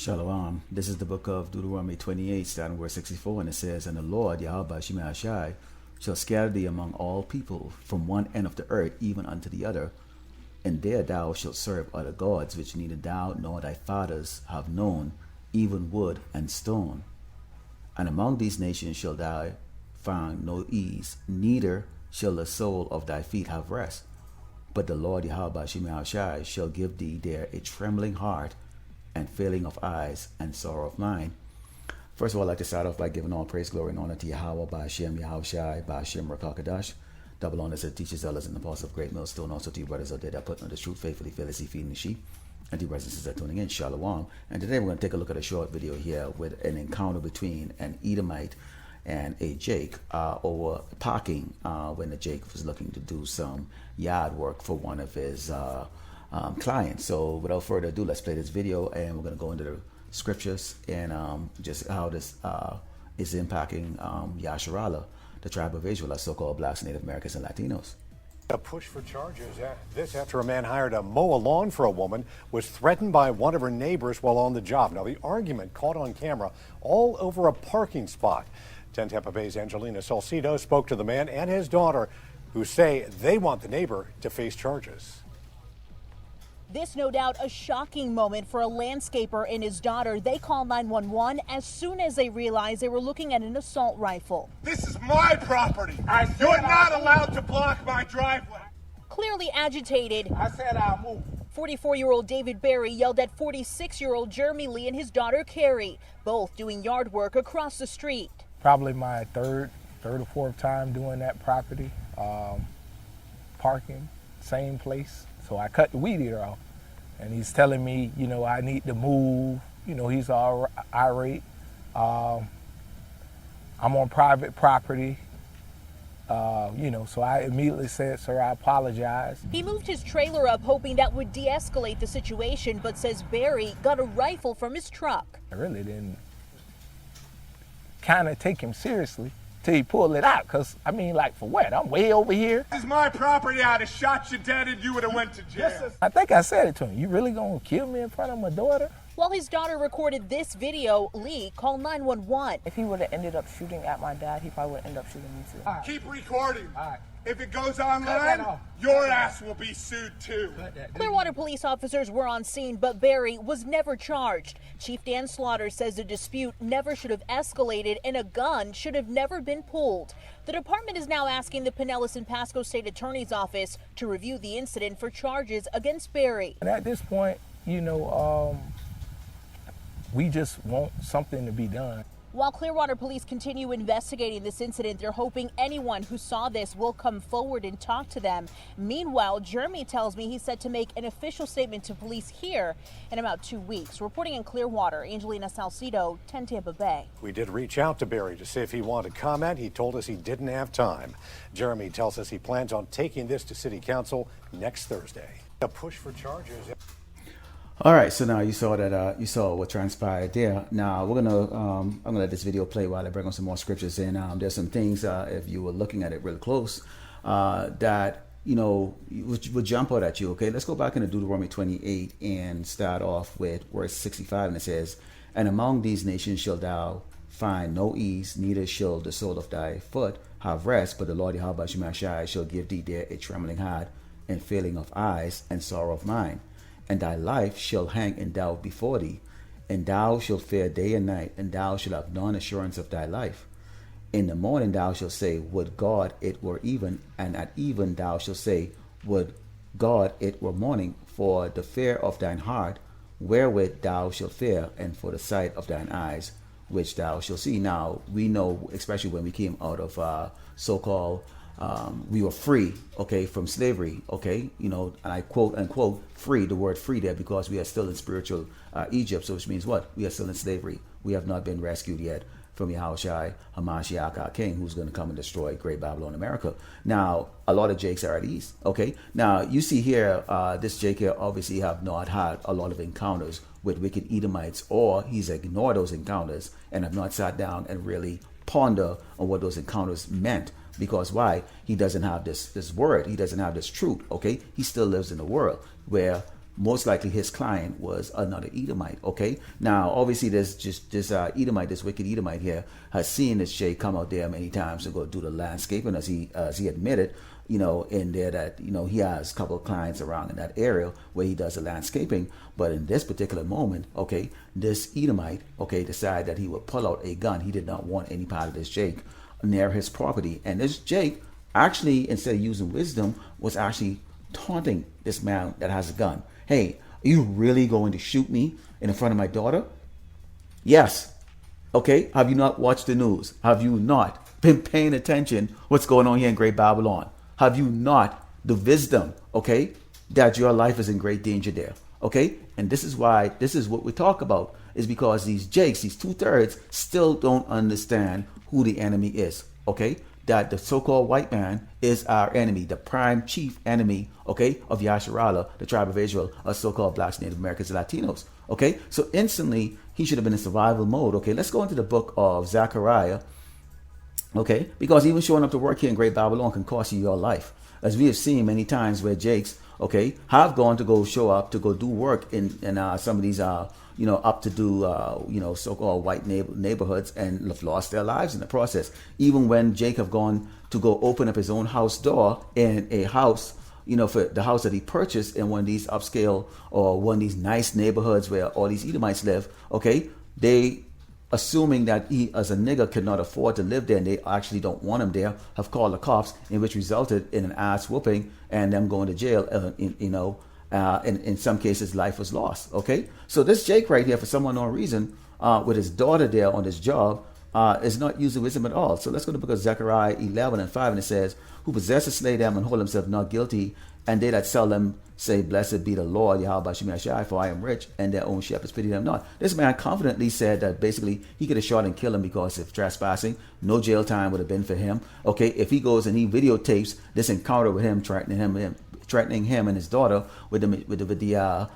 Shalom. This is the book of Deuteronomy 28, starting verse 64, and it says, And the Lord, Yahweh Shemashai, shall scatter thee among all people, from one end of the earth even unto the other. And there thou shalt serve other gods, which neither thou nor thy fathers have known, even wood and stone. And among these nations shall thou find no ease, neither shall the sole of thy feet have rest. But the Lord Yahweh Shemashai shall give thee there a trembling heart, and failing of eyes, and sorrow of mind. First of all, I'd like to start off by giving all praise, glory, and honor to Yahweh, Ba'ashem, Yahushai, Ba'ashem, Rakakadash. Double honors to teachers, elders, and apostles of great millstone. Also to you brothers out there that put on the truth faithfully, fearlessly feeding the sheep. And to you brothers and sisters that are tuning in, Shalom. And today we're going to take a look at a short video here with an encounter between an Edomite and a Jake over parking when the Jake was looking to do some yard work for one of his clients. So without further ado, let's play this video, and we're going to go into the scriptures and just how this is impacting Yasharala, the tribe of Israel, as so-called blacks, Native Americans, and Latinos. A push for charges. This after a man hired to mow a lawn for a woman was threatened by one of her neighbors while on the job. Now, the argument caught on camera all over a parking spot. 10 Tampa Bay's Angelina Salcido spoke to the man and his daughter, who say they want the neighbor to face charges. This, no doubt, a shocking moment for a landscaper and his daughter. They called 911 as soon as they realized they were looking at an assault rifle. This is my property. You're not allowed to block my driveway. Clearly agitated, I said I'll move. 44-year-old David Berry yelled at 46-year-old Jeremy Lee and his daughter Carrie, both doing yard work across the street. Probably my third or fourth time doing that property, parking, same place. So I cut the weed eater off, and he's telling me, you know, I need to move. You know, he's all irate. I'm on private property, you know, so I immediately said, sir, I apologize. He moved his trailer up, hoping that would de-escalate the situation, but says Barry got a rifle from his truck. I really didn't kind of take him seriously till he pulled it out, because, I mean, like, for what? I'm way over here. This is my property. I'd have shot you dead and you would have went to jail. I think I said it to him. You really gonna kill me in front of my daughter? While his daughter recorded this video, Lee called 911. If he would have ended up shooting at my dad, he probably would have ended up shooting me too. Keep recording. All right. If it goes online, your ass will be sued too. Clearwater police officers were on scene, but Barry was never charged. Chief Dan Slaughter says the dispute never should have escalated and a gun should have never been pulled. The department is now asking the Pinellas and Pasco State Attorney's Office to review the incident for charges against Barry. And at this point, you know, we just want something to be done. While Clearwater police continue investigating this incident, they're hoping anyone who saw this will come forward and talk to them. Meanwhile, Jeremy tells me he's set to make an official statement to police here in about 2 weeks. Reporting in Clearwater, Angelina Salcido, 10 Tampa Bay. We did reach out to Barry to see if he wanted to comment. He told us he didn't have time. Jeremy tells us he plans on taking this to City Council next Thursday. A push for charges. All right, so now you saw that you saw what transpired there. Now we're gonna I'm gonna let this video play while I bring on some more scriptures in. There's some things if you were looking at it really close that you know would jump out at you. Okay, let's go back into Deuteronomy 28 and start off with verse 65, and it says, "And among these nations shalt thou find no ease, neither shall the sole of thy foot have rest. But the Lord Yahweh Shemashai shall give thee there a trembling heart, and failing of eyes, and sorrow of mind. And thy life shall hang in doubt before thee, and thou shalt fear day and night, and thou shalt have none assurance of thy life. In the morning thou shalt say, Would God it were even, and at even thou shalt say, Would God it were morning, for the fear of thine heart, wherewith thou shalt fear, and for the sight of thine eyes, which thou shalt see." Now, we know, especially when we came out of so-called we were free, okay, from slavery, okay, you know, and I quote unquote free, the word free there, because we are still in spiritual Egypt, so which means what? We are still in slavery. We have not been rescued yet from Yahushai Hamashiach, our king, who's going to come and destroy Great Babylon, America. Now, a lot of Jakes are at ease, okay? Now, you see here, this Jake here obviously have not had a lot of encounters with wicked Edomites, or he's ignored those encounters and have not sat down and really ponder on what those encounters meant. Because why? He doesn't have this word. He doesn't have this truth, okay? He still lives in a world where most likely his client was another Edomite. Okay, now obviously there's just this Edomite, this wicked Edomite here, has seen this Jake come out there many times to go do the landscaping, as he admitted, in there that he has a couple of clients around in that area where he does the landscaping. But in this particular moment, okay, this Edomite, okay, decided that he would pull out a gun. He did not want any part of this Jake near his property, and this Jake actually, instead of using wisdom, was actually taunting this man that has a gun. Hey, are you really going to shoot me in front of my daughter? Yes. Okay. Have you not watched the news? Have you not been paying attention what's going on here in Great Babylon? Have you not the wisdom, okay, that your life is in great danger there? Okay. And this is what we talk about, is because these Jakes, these 2/3, still don't understand who the enemy is. Okay. That the so-called white man is our enemy, the prime chief enemy, okay, of Yasharala, the tribe of Israel, of so-called blacks, Native Americans, and Latinos. Okay, so instantly he should have been in survival mode. Okay, let's go into the book of Zechariah. Okay, because even showing up to work here in Great Babylon can cost you your life, as we have seen many times where Jakes, okay, have gone to go show up to go do work in some of these up to do, so-called white neighborhoods, and have lost their lives in the process. Even when Jake have gone to go open up his own house door in a house, for the house that he purchased in one of these upscale or one of these nice neighborhoods where all these Edomites live, okay, they, assuming that he as a nigger could not afford to live there and they actually don't want him there, have called the cops, in which resulted in an ass whooping and them going to jail, in some cases, life was lost. Okay, so this Jake right here, for some unknown reason, with his daughter there on this job, is not using wisdom at all. So let's go to the book of Zechariah 11:5, and it says, "Who possesses slay them and hold himself not guilty, and they that sell them say, Blessed be the Lord, Yahweh Shemi Ashai, for I am rich, and their own shepherds pity them not." This man confidently said that basically he could have shot and killed him because of trespassing. No jail time would have been for him. Okay, if he goes and he videotapes this encounter with him, threatening him and his daughter with the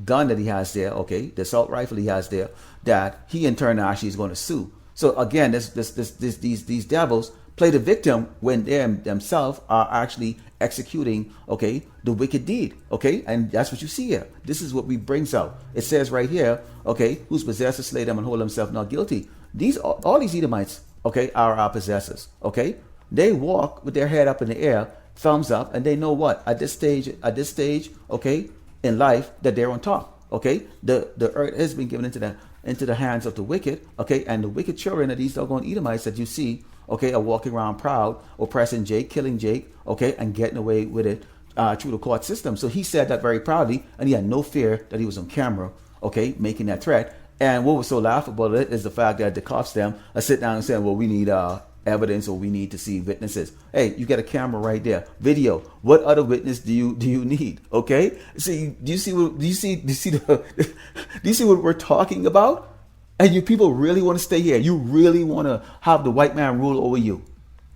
gun that he has there, okay, the assault rifle he has there, that he in turn actually is going to sue. So again, these devils play the victim when they themselves are actually executing, okay, the wicked deed, okay, and that's what you see here. This is what we brings out. It says right here, okay, who's possessed, slay them, and hold himself not guilty. All these Edomites, okay, are our possessors, okay. They walk with their head up in the air, thumbs up, and they know what at this stage, okay, in life, that they're on top. Okay, the earth has been given into the hands of the wicked. Okay, and the wicked children of these doggone Edomites that you see, okay, are walking around proud, oppressing Jake, killing Jake, okay, and getting away with it through the court system. So he said that very proudly, and he had no fear that he was on camera, okay, making that threat. And what was so laughable is the fact that the cops them are sitting down and saying, well, we need evidence, or we need to see witnesses. Hey, you got a camera right there, video. What other witness do you need? Okay, see, do you see what we're talking about? And you people really want to stay here? You really want to have the white man rule over you?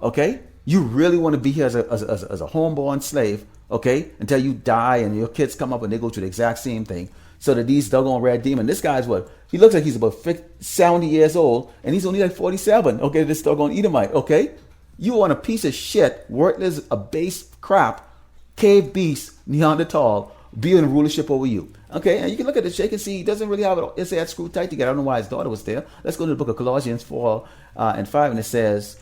Okay, you really want to be here as a homeborn slave? Okay, until you die and your kids come up and they go through the exact same thing. So that these doggone red demon, this guy's what? He looks like he's about 70 years old, and he's only like 47. Okay, this doggone Edomite. Okay, you want a piece of shit, worthless, a base crap, cave beast, Neanderthal, be in rulership over you. Okay, and you can look at the Jake and see he doesn't really have it. It's that screwed tight together. I don't know why his daughter was there. Let's go to the book of Colossians 4:5, and it says,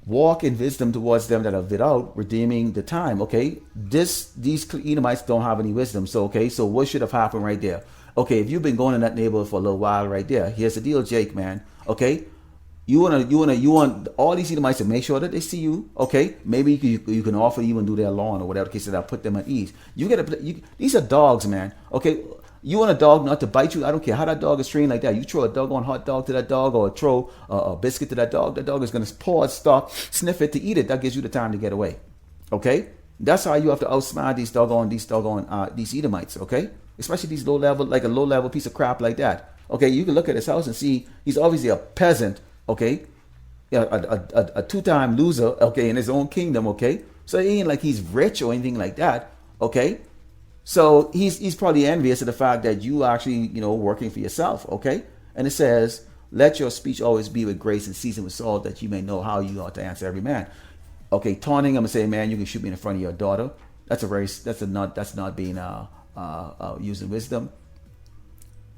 walk in wisdom towards them that are without, redeeming the time. Okay, these Edomites don't have any wisdom. So okay, so what should have happened right there? Okay, if you've been going in that neighborhood for a little while right there, here's the deal, Jake, man. Okay, you want all these Edomites to make sure that they see you. Okay, maybe you can offer even do their lawn or whatever the case, that put them at ease. These are dogs, man. Okay. You want a dog not to bite you? I don't care how that dog is trained like that. You throw a doggone hot dog to that dog, or throw a biscuit to that dog is going to paw it, stop, sniff it to eat it. That gives you the time to get away. Okay? That's how you have to outsmart these Edomites, okay? Especially these low level piece of crap like that. Okay, you can look at his house and see he's obviously a peasant, okay? A two-time loser, okay, in his own kingdom, okay? So it ain't like he's rich or anything like that, okay? So he's probably envious of the fact that you actually, working for yourself, okay? And it says, let your speech always be with grace and seasoned with salt, that you may know how you ought to answer every man. Okay, taunting him and saying, man, you can shoot me in front of your daughter. That's not being using wisdom.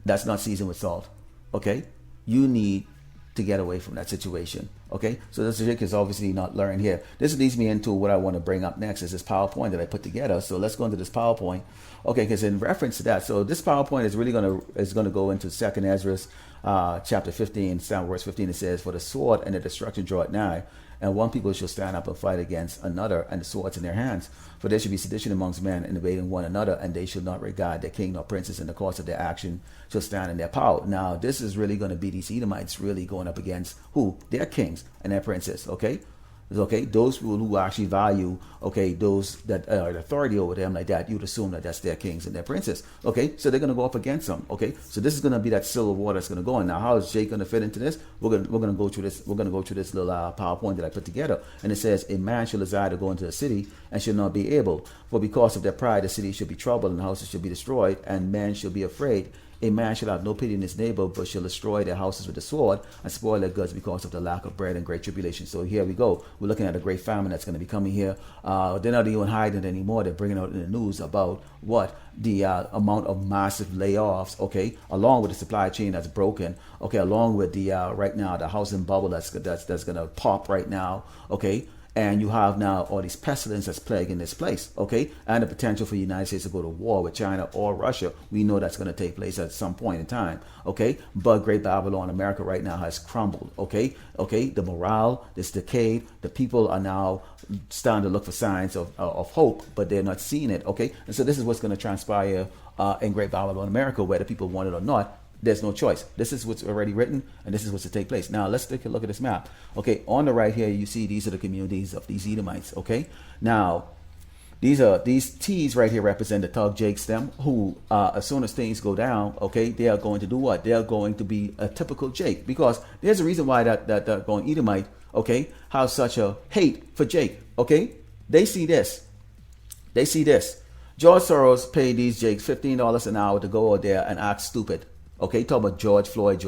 That's not seasoned with salt. Okay, you need to get away from that situation. Okay, so this Jake is obviously not learning here. This leads me into what I want to bring up next is this PowerPoint that I put together. So let's go into this PowerPoint. Okay, because in reference to that, so this PowerPoint is really gonna go into 2nd Ezra chapter 15, verse 15. It says, "For the sword and the destruction draw it nigh, and one people shall stand up and fight against another, and the swords in their hands. For there shall be sedition amongst men, and invading one another, and they shall not regard their king nor princes, and the course of their action shall stand in their power." Now, this is really going to be these Edomites really going up against who? Their kings and their princes, okay? Okay, those people who actually value, okay, those that are the authority over them like that, you'd assume that that's their kings and their princes. Okay, so they're going to go up against them. Okay, so this is going to be that civil war that's going to go in. Now, how is Jake going to fit into this? We're going to go through this. We're going to go through this little PowerPoint that I put together, and it says, "A man shall desire to go into a city and shall not be able, for because of their pride, the city shall be troubled, and the houses shall be destroyed, and men shall be afraid. A man shall have no pity in his neighbor, but shall destroy their houses with the sword and spoil their goods because of the lack of bread and great tribulation." So here we go. We're looking at a great famine that's going to be coming here. They're not even hiding it anymore. They're bringing out in the news about what the amount of massive layoffs, okay, along with the supply chain that's broken, okay, along with the right now the housing bubble that's going to pop right now, okay. And you have now all these pestilence that's plaguing this place, okay? And the potential for the United States to go to war with China or Russia. We know that's going to take place at some point in time, okay? But Great Babylon, America right now has crumbled, okay? Okay, the morale is decayed. The people are now starting to look for signs of hope, but they're not seeing it, okay? And so this is what's going to transpire in Great Babylon, America, whether people want it or not. There's no choice. This is what's already written, and this is what's to take place. Now, let's take a look at this map. Okay, on the right here, you see these are the communities of these Edomites. Okay, now these T's right here represent the Tug Jakes, them who, as soon as things go down, okay, they are going to do what? They are going to be a typical Jake, because there's a reason why that going Edomite, okay, have such a hate for Jake. Okay, they see this. They see this. George Soros paid these Jakes $15 an hour to go out there and act stupid. Okay, talk about George Floyd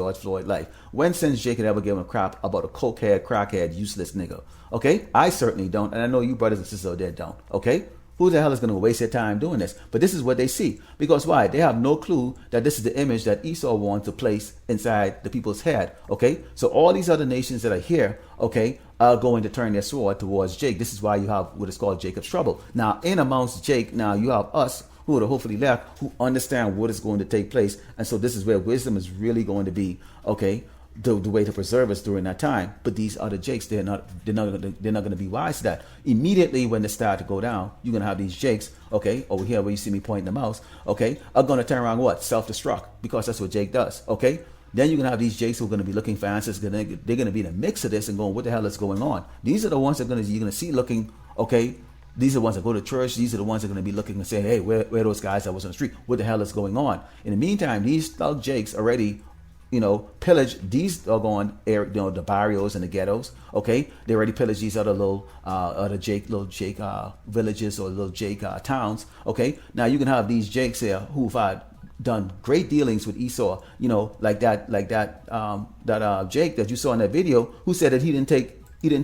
life. When since Jake had ever given a crap about a cokehead, crackhead, useless nigga? Okay, I certainly don't, and I know you brothers and sisters out there don't. Okay, who the hell is going to waste their time doing this? But this is what they see, because why? They have no clue that this is the image that Esau wants to place inside the people's head. Okay, so all these other nations that are here, okay, are going to turn their sword towards Jake. This is why you have what is called Jacob's trouble. Now, in amongst Jake, now you have us, who are hopefully left, who understand what is going to take place. And so this is where wisdom is really going to be, okay, the way to preserve us during that time. But these other Jakes, they're not going to be wise to that. Immediately when they start to go down, you're going to have these Jakes, okay, over here where you see me pointing the mouse, okay, are going to turn around what? Self-destruct, because that's what Jake does, okay? Then you're going to have these Jakes who are going to be looking for answers. They're going to be in a mix of this and going, what the hell is going on? These are the ones that you're going to see looking, okay, these are the ones that go to church. These are the ones that are going to be looking and saying, hey, where are those guys that was on the street? What the hell is going on? In the meantime, these thug Jakes already, pillaged these doggone the barrios and the ghettos. Okay, they already pillaged these other little Jake villages or little Jake towns. Okay, now you can have these Jakes here who've done great dealings with Esau. Like that Jake that you saw in that video, who said that he didn't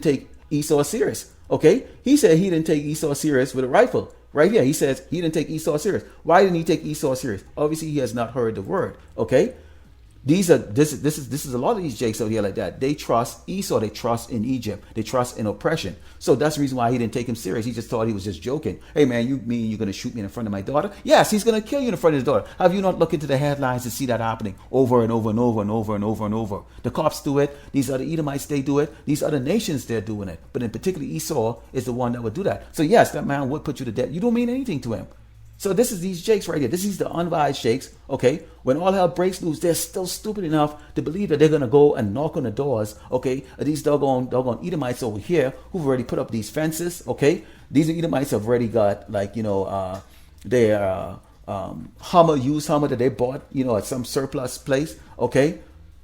take Esau serious. Okay, he said he didn't take Esau serious with a rifle. Right here, he says he didn't take Esau serious. Why didn't he take Esau serious? Obviously, he has not heard the word. Okay, this is a lot of these Jakes out here like that. They trust Esau. They trust in Egypt. They trust in oppression. So that's the reason why he didn't take him serious. He just thought he was just joking. Hey man, you mean you're gonna shoot me in front of my daughter? Yes, he's gonna kill you in front of his daughter. Have you not looked into the headlines to see that happening over and over and over and over and over and over? The cops do it. These other Edomites, they do it. These other nations, they're doing it. But in particular, Esau is the one that would do that. So yes, that man would put you to death. You don't mean anything to him. So this is these Jakes right here. This is the unwise Jakes, okay? When all hell breaks loose, they're still stupid enough to believe that they're going to go and knock on the doors, okay? These doggone Edomites over here who've already put up these fences, okay? These Edomites have already got, their used Hummer that they bought, at some surplus place, okay?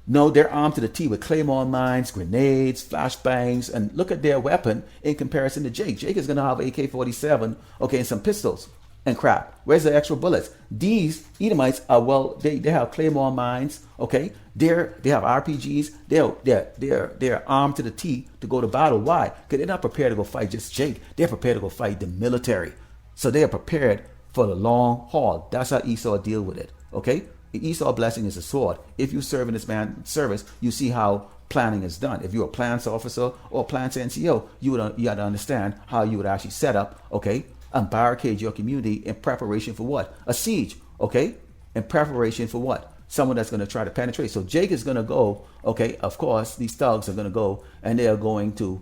No, they're armed to the teeth with claymore mines, grenades, flashbangs, and look at their weapon in comparison to Jake. Jake is going to have AK-47, okay, and some pistols and crap. Where's the extra bullets? These Edomites are they have claymore mines, okay? They have RPGs. They're armed to the teeth to go to battle. Why? Because they're not prepared to go fight just Jake. They're prepared to go fight the military. So they are prepared for the long haul. That's how Esau deal with it. Okay? The Esau blessing is a sword. If you serve in this man's service, you see how planning is done. If you're a plans officer or plans NCO, you got to understand how you would actually set up, okay, and barricade your community in preparation for what? A siege, okay? In preparation for what? Someone that's going to try to penetrate. So Jake is going to go, okay, of course, these thugs are going to go and they are going to,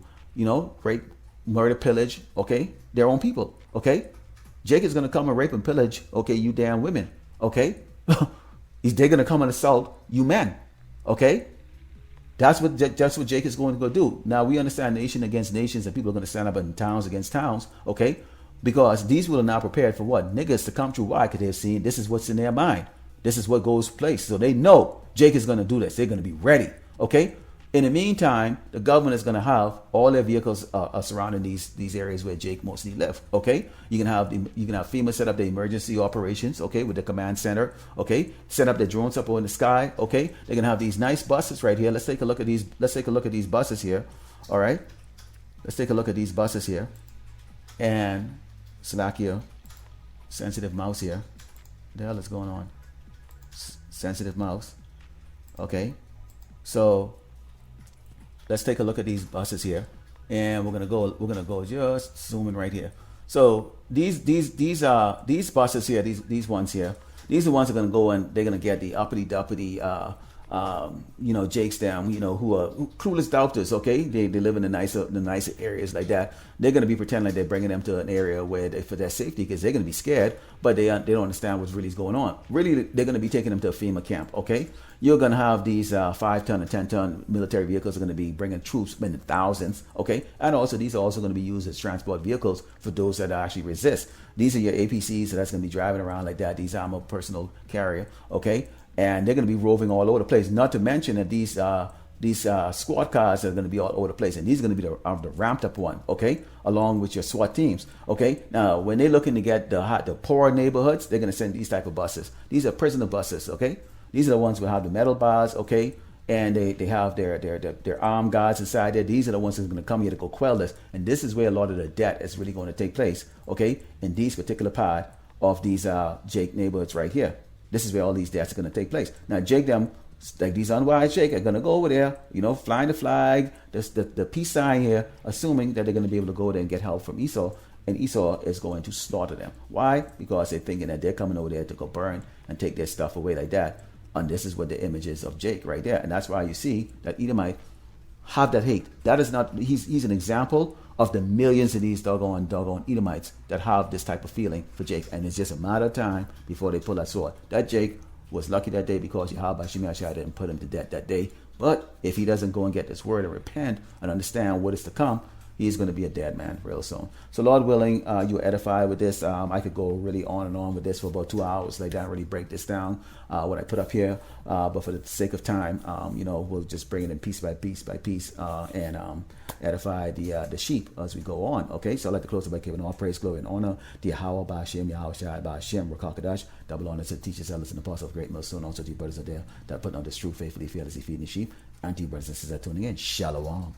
rape, murder, pillage, okay, their own people, okay? Jake is going to come and rape and pillage, okay, you damn women, okay? They're going to come and assault you men, okay? That's what Jake is going to go do. Now, we understand nation against nations and people are going to stand up in towns against towns, okay? Because these people are not prepared for what? Niggas to come through. Why? Because they're seeing this is what's in their mind. This is what goes place. So they know Jake is going to do this. They're going to be ready, okay? In the meantime, the government is going to have all their vehicles surrounding these areas where Jake mostly live. Okay, you can have FEMA set up the emergency operations. Okay, with the command center. Okay, set up the drones up in the sky. Okay, they're gonna have these nice buses right here. Let's take a look at these. Let's take a look at these buses here. All right, let's take a look at these buses here. And Slovakia, sensitive mouse here. What the hell is going on? Sensitive mouse. Okay, so let's take a look at these buses here, and we're gonna go just zooming right here. So these buses here, these ones here, these are the ones that are gonna go and they're gonna get the uppity duppity Jakes down, who are clueless doubters. Okay, they live in the nicer areas like that. They're gonna be pretending like they're bringing them to an area where for their safety, because they're gonna be scared, but they don't understand what's really going on. Really, they're gonna be taking them to a FEMA camp. Okay, you're gonna have these 5-ton and 10-ton military vehicles are gonna be bringing troops in the thousands. Okay, and also these are also gonna be used as transport vehicles for those that actually resist. These are your APCs, so that's gonna be driving around like that. These armored personal carrier. Okay. And they're going to be roving all over the place. Not to mention that these squad cars are going to be all over the place, and these are going to be the ramped up one, okay, along with your SWAT teams, okay. Now, when they're looking to get the poor neighborhoods, they're going to send these type of buses. These are prisoner buses, okay. These are the ones who have the metal bars, okay, and they have their armed guards inside there. These are the ones that are going to come here to go quell this, and this is where a lot of the debt is really going to take place, okay, in these particular part of these Jake neighborhoods right here. This is where all these deaths are going to take place. Now, Jake, like these unwise Jake, are going to go over there, flying the flag, the peace sign here, assuming that they're going to be able to go there and get help from Esau. And Esau is going to slaughter them. Why? Because they're thinking that they're coming over there to go burn and take their stuff away like that. And this is what the image is of Jake right there. And that's why you see that Edomite have that hate. That is not, he's an example of the millions of these doggone Edomites that have this type of feeling for Jake. And it's just a matter of time before they pull that sword. That Jake was lucky that day because Yahweh Shemashai didn't put him to death that day. But if he doesn't go and get this word and repent and understand what is to come, he's going to be a dead man real soon. So Lord willing, you were edified with this. I could go really on and on with this for about 2 hours. Like that, really break this down, what I put up here. But for the sake of time, we'll just bring it in piece by piece and edify the sheep as we go on. Okay, so I'd like to close it by giving all praise, glory, and honor to Yahweh Ba'Shem, Yahweh Shai Ba'Shem, Rakakadash, double honor to teachers, elders, and apostles of great millstone. Also to you brothers are there that put on this truth faithfully, fearlessly feeding the sheep. And to you brothers and sisters that are tuning in, Shalom.